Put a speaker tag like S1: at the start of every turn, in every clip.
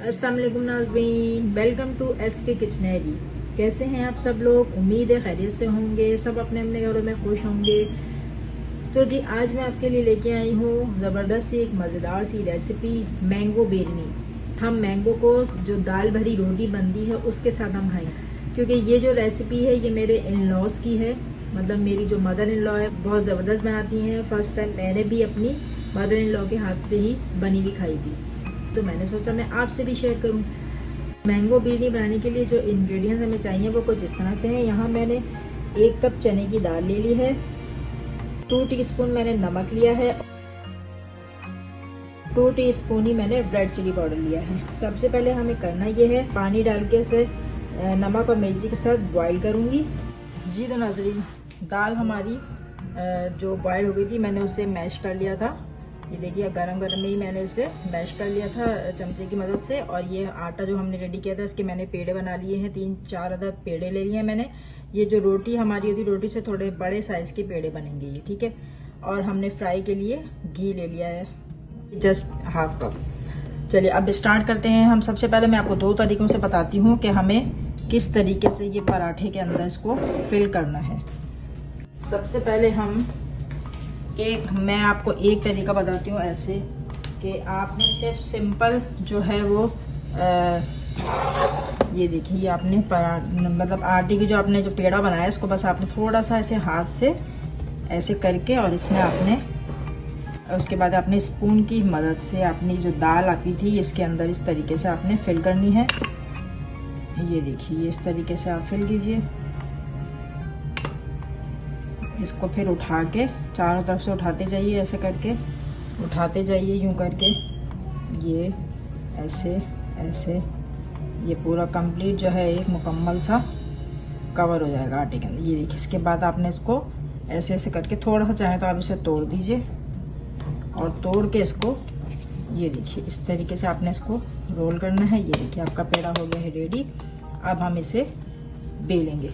S1: अस्सलाम वालेकुम नाज़रीन, वेलकम टू एसके किचनरी। कैसे हैं आप सब लोग? उम्मीद है खैरियत से होंगे, सब अपने अपने घरों में खुश होंगे। तो जी आज मैं आपके लिए लेके आई हूँ ज़बरदस्त सी एक मज़ेदार सी रेसिपी, मैंगो बिरयानी। हम मैंगो को जो दाल भरी रोटी बनती है उसके साथ हम खाएंगे, क्योंकि ये जो रेसिपी है ये मेरे इन लॉज की है। मतलब मेरी जो मदर इन लॉ है बहुत ज़बरदस्त बनाती हैं। फर्स्ट टाइम मैंने भी अपनी मदर इन लॉ के हाथ से ही बनी हुई खाई थी, तो मैंने सोचा मैं आपसे भी शेयर करूं। मैंगो बिरयानी बनाने के लिए जो इंग्रेडिएंट्स हमें चाहिए वो कुछ इस तरह से हैं। यहाँ मैंने 1 कप चने की दाल ले ली है, 2 टीस्पून मैंने नमक लिया है, 2 टीस्पून ही मैंने रेड चिली पाउडर लिया है। सबसे पहले हमें करना ये है, पानी डाल के इसे नमक और मिर्ची के साथ बॉईल करूंगी। जी तो नाज़रीन, दाल हमारी जो बॉयल हो गई थी मैंने उसे मैश कर लिया था। ये देखिए गरम गरम में ही मैंने इसे मैश कर लिया था चमचे की मदद से। और ये आटा जो हमने रेडी किया था इसके मैंने पेड़े बना लिए हैं, 3-4 अदद पेड़े ले लिए हैं मैंने। ये जो रोटी हमारी होती रोटी से थोड़े बड़े साइज के पेड़े बनेंगे ये, ठीक है। और हमने फ्राई के लिए घी ले लिया है, जस्ट हाफ कप। चलिए अब स्टार्ट करते हैं। हम सबसे पहले मैं आपको 2 तरीकों से बताती हूँ कि हमें किस तरीके से ये पराठे के अंदर इसको फिल करना है। सबसे पहले मैं आपको एक तरीका बताती हूँ ऐसे कि आपने सिर्फ सिंपल जो है वो ये देखिए आपने मतलब आटे की जो आपने जो पेड़ा बनाया इसको बस आपने थोड़ा सा ऐसे हाथ से ऐसे करके और इसमें आपने उसके बाद आपने स्पून की मदद से अपनी जो दाल आपकी थी इसके अंदर इस तरीके से आपने फिल करनी है। ये देखिए इस तरीके से आप फिल कीजिए। इसको फिर उठा के चारों तरफ से उठाते जाइए, ऐसे करके उठाते जाइए यूं करके, ये ऐसे ऐसे ये पूरा कंप्लीट जो है एक मुकम्मल सा कवर हो जाएगा आटे के अंदर। ये देखिए इसके बाद आपने इसको ऐसे ऐसे करके थोड़ा सा चाहे तो आप इसे तोड़ दीजिए और तोड़ के इसको ये देखिए इस तरीके से आपने इसको रोल करना है। ये देखिए आपका पेड़ा हो गया है रेडी। अब हम इसे बेलेंगे।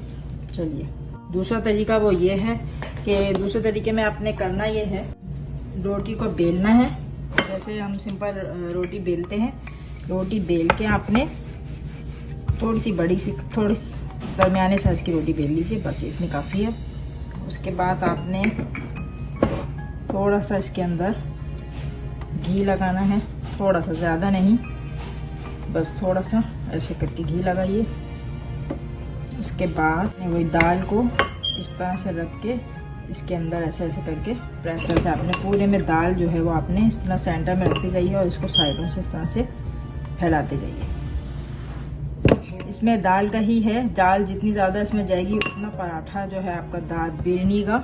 S1: चलिए दूसरा तरीका वो ये है कि दूसरे तरीके में आपने करना ये है, रोटी को बेलना है जैसे हम सिंपल रोटी बेलते हैं। रोटी बेल के आपने थोड़ी सी बड़ी सी थोड़ी दरमियाने साइज की रोटी बेल लीजिए, बस इतनी काफ़ी है। उसके बाद आपने थोड़ा सा इसके अंदर घी लगाना है, थोड़ा सा, ज़्यादा नहीं, बस थोड़ा सा ऐसे करके घी लगाइए। उसके बाद वही दाल को इस तरह से रख के इसके अंदर ऐसे ऐसे करके प्रेशर से आपने पूरे में दाल जो है वो आपने इस तरह सेंटर में रखते जाइए और इसको साइडों से इस तरह से फैलाते जाइए। इसमें दाल का ही है, दाल जितनी ज़्यादा इसमें जाएगी उतना पराठा जो है आपका दाल बिरयानी का,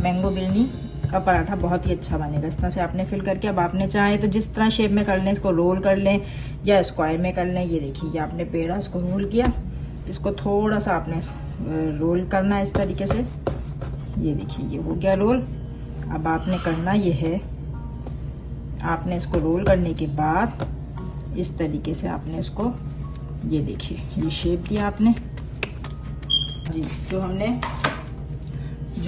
S1: मैंगो बिरयानी का पराठा बहुत ही अच्छा बनेगा। इस तरह से आपने फिल करके अब आपने चाहे तो जिस तरह शेप में कर लें, इसको रोल कर लें या स्क्वायर में कर लें। ये देखिए ये आपने पेड़ा इसको रोल किया, इसको थोड़ा सा आपने रोल करना है इस तरीके से। ये देखिए ये हो गया रोल। अब आपने करना ये है, आपने इसको रोल करने के बाद इस तरीके से आपने इसको ये देखिए ये शेप दिया आपने जी। जो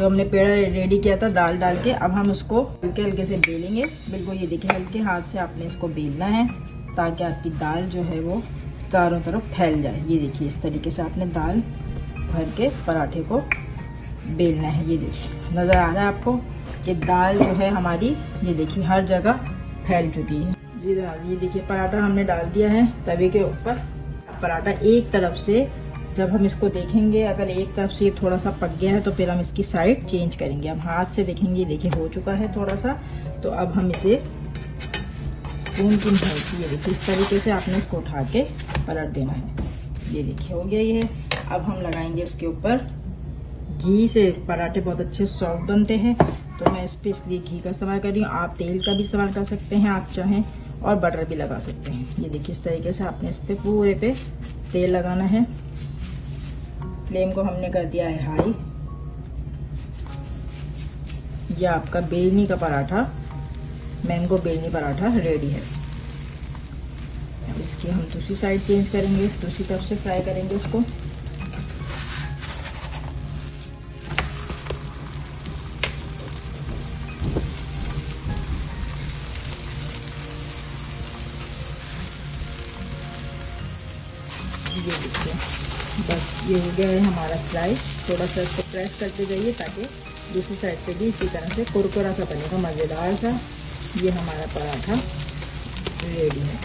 S1: हमने पेड़ा रेडी किया था दाल डाल के, अब हम उसको हल्के हल्के से बेलेंगे। बिल्कुल ये देखिए हल्के हाथ से आपने इसको बेलना है ताकि आपकी दाल जो है वो चारों तरफ फैल जाए। ये देखिए इस तरीके से आपने दाल भर के पराठे को बेलना है। ये देखिए नज़र आ रहा है आपको कि दाल जो है हमारी ये देखिए हर जगह फैल चुकी है जी। ये देखिए पराठा हमने डाल दिया है तवे के ऊपर। पराठा एक तरफ से जब हम इसको देखेंगे, अगर एक तरफ से थोड़ा सा पक गया है तो फिर हम इसकी साइड चेंज करेंगे। अब हाथ से देखेंगे, देखिए हो चुका है थोड़ा सा, तो अब हम इसे स्पून की मदद से ये देखिए इस तरीके से आपने इसको उठा के पलट देना है। ये देखिए हो गया ये। अब हम लगाएंगे इसके ऊपर घी से। पराठे बहुत अच्छे सॉफ्ट बनते हैं तो मैं इस पर इसलिए घी का इस्तेमाल कर रही हूँ। आप तेल का भी इस्तेमाल कर सकते हैं आप चाहें, और बटर भी लगा सकते हैं। ये देखिए इस तरीके से आपने इस पे पूरे पे तेल लगाना है। फ्लेम को हमने कर दिया है हाई। ये आपका बेलनी का पराठा, मैंगो बेलनी पराठा रेडी है। अब इसकी हम दूसरी साइड चेंज करेंगे, दूसरी तरफ से फ्राई करेंगे इसको। ये देखिए, बस ये हो गया है हमारा स्लाइस। थोड़ा सा इसको प्रेस करते जाइए ताकि दूसरी साइड से भी इसी तरह से कुरकुरा सा बनेगा, मज़ेदार सा। ये हमारा पराठा रेडी है।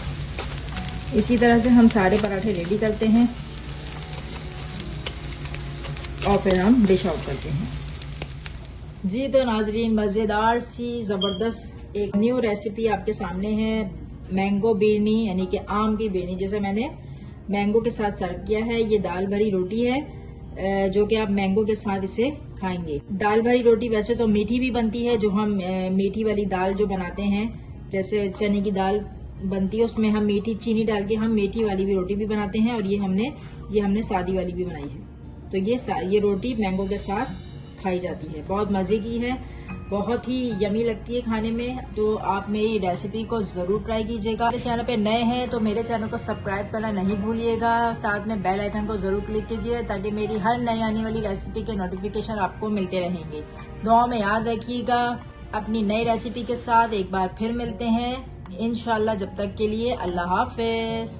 S1: इसी तरह से हम सारे पराठे रेडी करते हैं और फिर हम डिश आउट करते हैं। जी तो नाजरीन, मज़ेदार सी ज़बरदस्त एक न्यू रेसिपी आपके सामने है, मैंगो बिरनी यानी कि आम की बिरनी, जैसे मैंने मैंगो के साथ सर्व किया है। ये दाल भरी रोटी है जो कि आप मैंगो के साथ इसे खाएंगे। दाल भरी रोटी वैसे तो मीठी भी बनती है, जो हम मीठी वाली दाल जो बनाते हैं, जैसे चने की दाल बनती है, उसमें हम मीठी चीनी डाल के हम मीठी वाली भी रोटी भी बनाते हैं, और ये हमने सादी वाली भी बनाई है। तो ये रोटी मैंगो के साथ खाई जाती है, बहुत मज़े की है, बहुत ही यमी लगती है खाने में। तो आप मेरी रेसिपी को ज़रूर ट्राई कीजिएगा। मेरे चैनल पे नए हैं तो मेरे चैनल को सब्सक्राइब करना नहीं भूलिएगा, साथ में बेल आइकन को ज़रूर क्लिक कीजिए ताकि मेरी हर नई आने वाली रेसिपी के नोटिफिकेशन आपको मिलते रहेंगे। दुआ में याद रखिएगा। अपनी नई रेसिपी के साथ एक बार फिर मिलते हैं इंशाल्लाह। जब तक के लिए अल्लाह हाफिज।